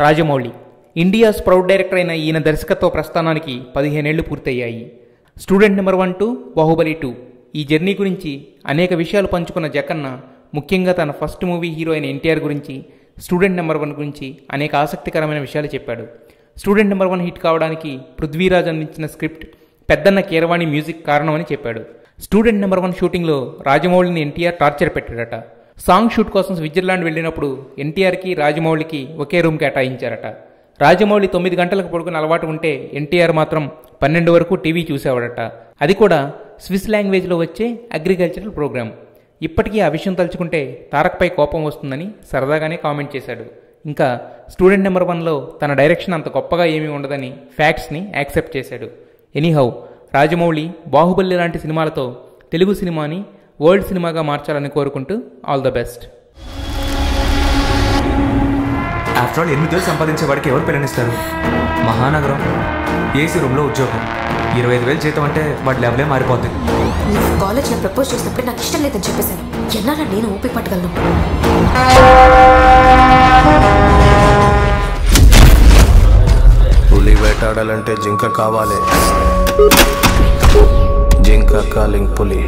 Rajamouli India's proud director అయిన ఈయన దర్శకత్వ ప్రస్థానానికి 15 ఏళ్లు పూర్తయ్యాయి. స్టూడెంట్ నెంబర్ 1 to బాహుబలి 2 ఈ జర్నీ గురించి అనేక విషయాలు పంచుకున్న జక్కన్న ముఖ్యంగా తన ఫస్ట్ మూవీ హీరో అయిన ఎన్టీఆర్ గురించి, స్టూడెంట్ నెంబర్ 1 గురించి అనేక ఆసక్తికరమైన విషయాలు చెప్పాడు. స్టూడెంట్ నెంబర్ 1 హిట్ కావడానికి పృథ్వీరాజ్ అందించిన స్క్రిప్ట్, పెద్దన్న కీరవాణి మ్యూజిక్ కారణమని చెప్పాడు. స్టూడెంట్ నెంబర్ 1 షూటింగ్లో రాజమౌళిని ఎన్టీఆర్ టార్చర్ పెట్టాడట. సాంగ్ షూట్ కోసం స్విట్జర్లాండ్ వెళ్ళినప్పుడు ఎన్టీఆర్కి రాజమౌళికి ఒకే రూమ్ కేటాయించారట. రాజమౌళి 9 గంటలకు పడుకుని అలవాటు ఉంటే ఎన్టీఆర్ మాత్రం 12 వరకు టీవీ చూసేవాడట. అది కూడా స్విస్ లాంగ్వేజ్లో వచ్చే అగ్రికల్చరల్ ప్రోగ్రామ్. ఇప్పటికీ ఆ విషయం తలుచుకుంటే తారక్పై కోపం వస్తుందని సరదాగానే కామెంట్ చేశాడు. ఇంకా స్టూడెంట్ నెంబర్ 1లో తన డైరెక్షన్ అంత గొప్పగా ఏమీ ఉండదని ఫ్యాక్ట్స్ని యాక్సెప్ట్ చేశాడు. ఎనీహౌ, రాజమౌళి బాహుబలి లాంటి సినిమాలతో తెలుగు సినిమాని వరల్డ్ సినిమాగా మార్చాలని కోరుకుంటూ all the best. After all 8 సంపాదించేవాడికి ఎవరు పిల్లనిస్తారు? మహానగరం, ఏసీ రూమ్లో ఉద్యోగం, 25,000 జీతం అంటే వాడి లెవెలే మారిపోతుంది. నువ్వు కాలేజ్లో ప్రపోజ్ చేసినప్పుడు నాకు ఇష్టం లేదని చెప్పేశాను. ఎన్నాళ్ళ నేను ఊపి పట్టగలను? పులి వేటాడాలంటే జింక కావాలి. జింక కాలింగ్ పులి.